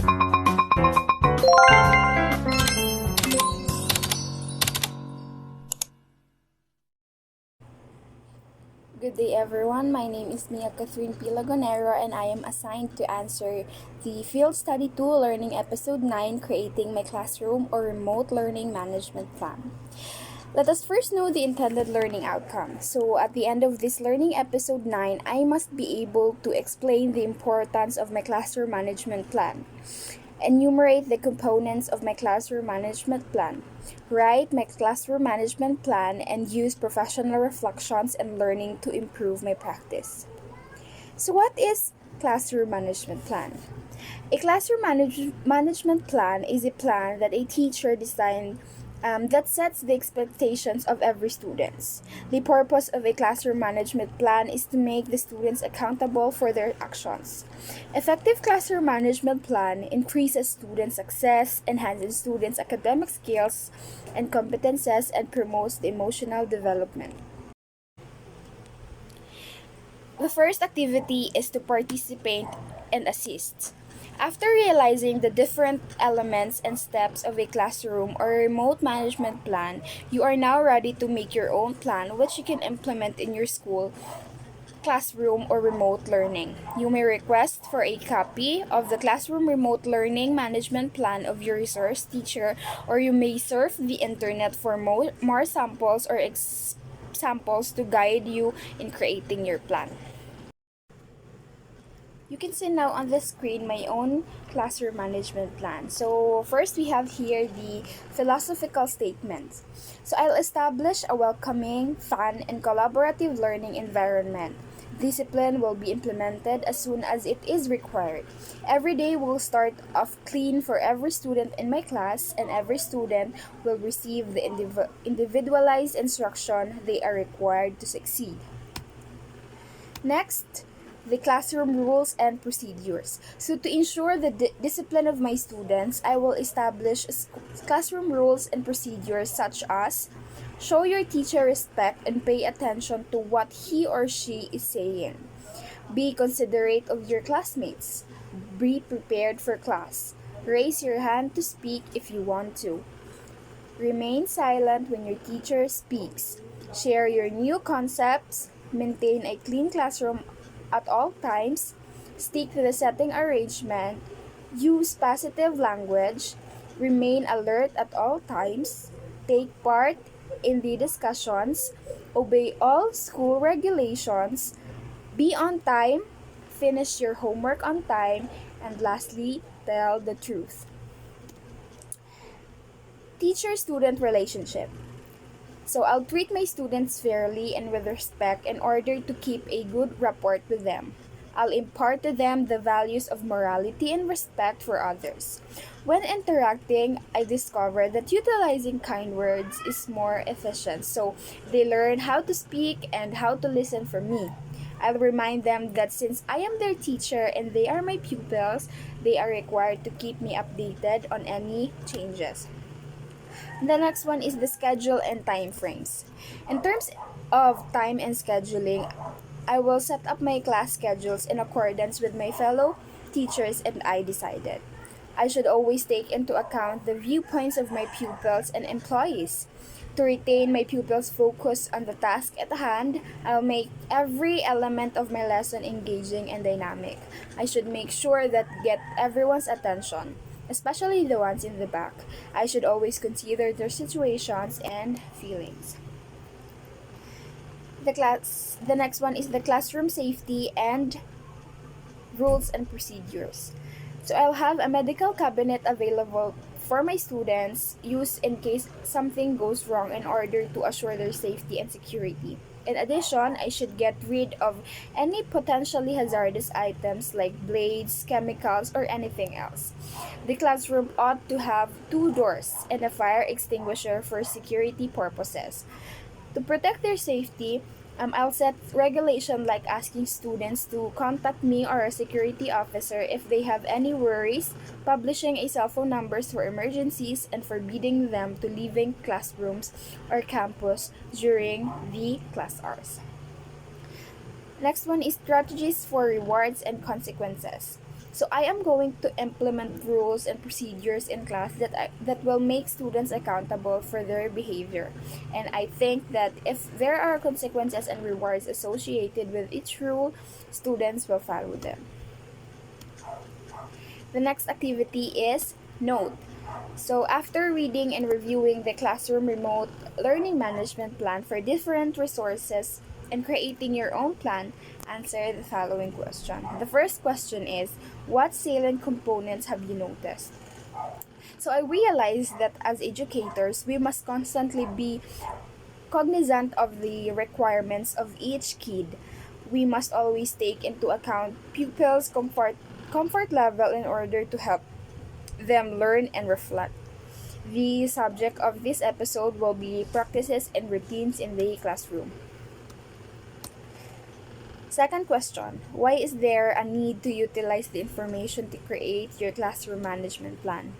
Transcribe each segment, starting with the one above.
Good day, everyone. My name is Mia Catherine Pilagonero, and I am assigned to answer the Field Study 2 Learning Episode 9, Creating My Classroom or Remote Learning Management Plan. Let us first know the intended learning outcome. So, at the end of this learning episode 9, I must be able to explain the importance of my classroom management plan, enumerate the components of my classroom management plan, write my classroom management plan, and use professional reflections and learning to improve my practice. So, what is classroom management plan? A classroom management plan is a plan that a teacher designed that sets the expectations of every student. The purpose of a classroom management plan is to make the students accountable for their actions. Effective classroom management plan increases student success, enhances students' academic skills and competences, and promotes the emotional development. The first activity is to participate and assist. After realizing the different elements and steps of a classroom or remote management plan, you are now ready to make your own plan which you can implement in your school, classroom, or remote learning. You may request for a copy of the classroom remote learning management plan of your resource teacher, or you may surf the internet for more samples or samples to guide you in creating your plan. You can see now on the screen my own classroom management plan. So first we have here the philosophical statement. So I'll establish a welcoming, fun, and collaborative learning environment. Discipline will be implemented as soon as it is required. Every day will start off clean for every student in my class, and every student will receive the individualized instruction they are required to succeed. Next, the classroom rules and procedures. So to ensure the discipline of my students, I will establish classroom rules and procedures such as show your teacher respect and pay attention to what he or she is saying. Be considerate of your classmates. Be prepared for class. Raise your hand to speak if you want to. Remain silent when your teacher speaks. Share your new concepts. Maintain a clean classroom at all times. Stick to the setting arrangement. Use positive language. Remain alert at all times. Take part in the discussions. Obey all school regulations. Be on time. Finish your homework on time. And lastly, tell the truth. Teacher-student relationship. So I'll treat my students fairly and with respect in order to keep a good rapport with them. I'll impart to them the values of morality and respect for others. When interacting, I discover that utilizing kind words is more efficient, so they learn how to speak and how to listen from me. I'll remind them that since I am their teacher and they are my pupils, they are required to keep me updated on any changes. The next one is the schedule and time frames. In terms of time and scheduling, I will set up my class schedules in accordance with my fellow teachers and I decided. I should always take into account the viewpoints of my pupils and employees. To retain my pupils' focus on the task at hand, I'll make every element of my lesson engaging and dynamic. I should make sure that get everyone's attention, especially the ones in the back. I should always consider their situations and feelings. The next one is the classroom safety and rules and procedures. So I'll have a medical cabinet available for my students use in case something goes wrong in order to assure their safety and security. In addition, I should get rid of any potentially hazardous items like blades, chemicals, or anything else. The classroom ought to have 2 doors and a fire extinguisher for security purposes. To protect their safety, I'll set regulation like asking students to contact me or a security officer if they have any worries, publishing a cell phone numbers for emergencies, and forbidding them to leaving classrooms or campus during the class hours. Next one is strategies for rewards and consequences. So I am going to implement rules and procedures in class that will make students accountable for their behavior. And I think that if there are consequences and rewards associated with each rule, students will follow them. The next activity is note. So, after reading and reviewing the classroom remote learning management plan for different resources and creating your own plan, answer the following question. The first question is, what salient components have you noticed? So, I realized that as educators, we must constantly be cognizant of the requirements of each kid. We must always take into account pupils' comfort level in order to help them learn and reflect. The subject of this episode will be practices and routines in the classroom. Second question, why is there a need to utilize the information to create your classroom management plan?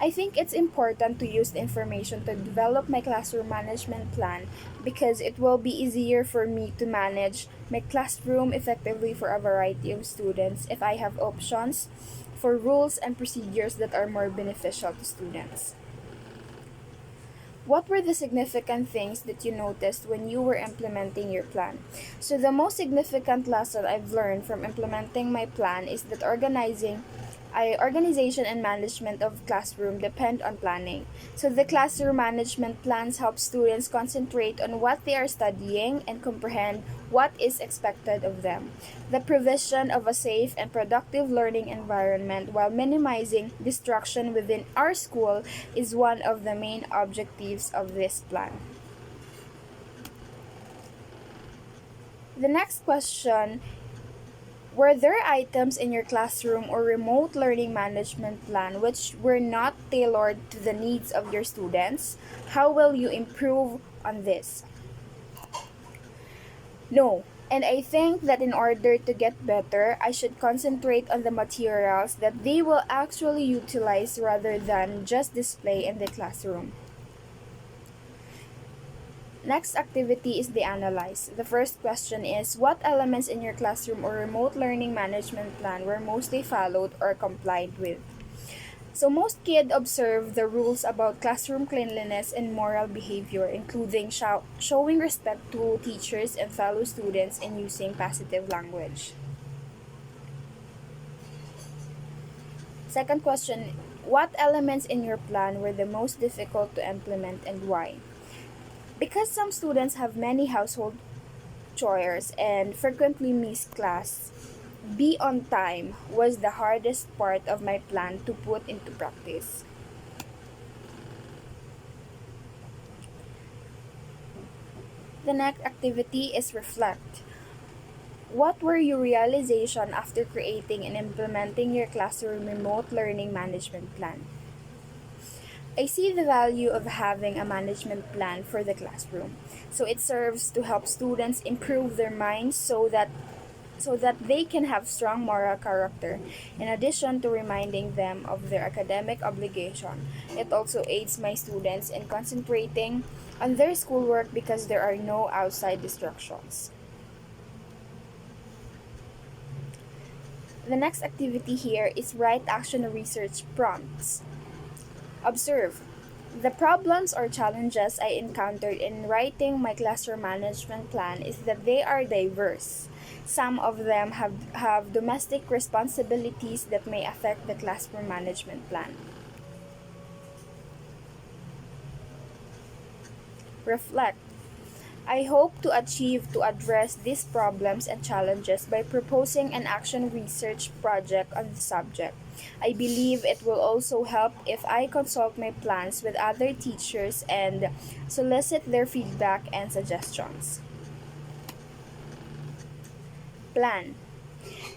I think it's important to use the information to develop my classroom management plan because it will be easier for me to manage my classroom effectively for a variety of students if I have options for rules and procedures that are more beneficial to students. What were the significant things that you noticed when you were implementing your plan? So, the most significant lesson I've learned from implementing my plan is that organization and management of classroom depend on planning. So the classroom management plans help students concentrate on what they are studying and comprehend what is expected of them. The provision of a safe and productive learning environment while minimizing distraction within our school is one of the main objectives of this plan. The next question, were there items in your classroom or remote learning management plan which were not tailored to the needs of your students? How will you improve on this? No. And I think that in order to get better, I should concentrate on the materials that they will actually utilize rather than just display in the classroom. Next activity is the analyze. The first question is, what elements in your classroom or remote learning management plan were mostly followed or complied with? So most kids observe the rules about classroom cleanliness and moral behavior, including showing respect to teachers and fellow students and using positive language. Second question, what elements in your plan were the most difficult to implement and why? Because some students have many household chores and frequently miss class, be on time was the hardest part of my plan to put into practice. The next activity is reflect. What were your realization after creating and implementing your classroom remote learning management plan? I see the value of having a management plan for the classroom. So it serves to help students improve their minds so that they can have strong moral character. In addition to reminding them of their academic obligation, it also aids my students in concentrating on their schoolwork because there are no outside distractions. The next activity here is write action research prompts. Observe. The problems or challenges I encountered in writing my classroom management plan is that they are diverse. Some of them have domestic responsibilities that may affect the classroom management plan. Reflect. I hope to address these problems and challenges by proposing an action research project on the subject. I believe it will also help if I consult my plans with other teachers and solicit their feedback and suggestions. Plan.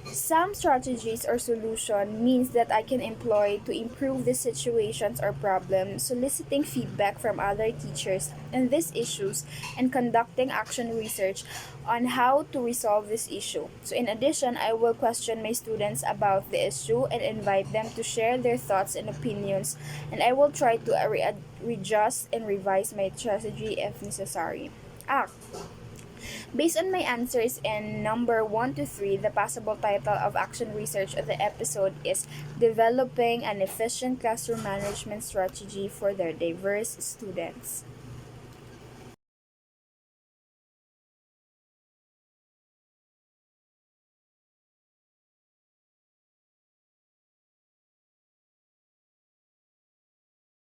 Some strategies or solution means that I can employ to improve the situations or problems, soliciting feedback from other teachers on these issues and conducting action research on how to resolve this issue. So in addition, I will question my students about the issue and invite them to share their thoughts and opinions, and I will try to readjust and revise my strategy if necessary. Act. Based on my answers in number 1 to 3, the possible title of action research of the episode is Developing an Efficient Classroom Management Strategy for Their Diverse Students.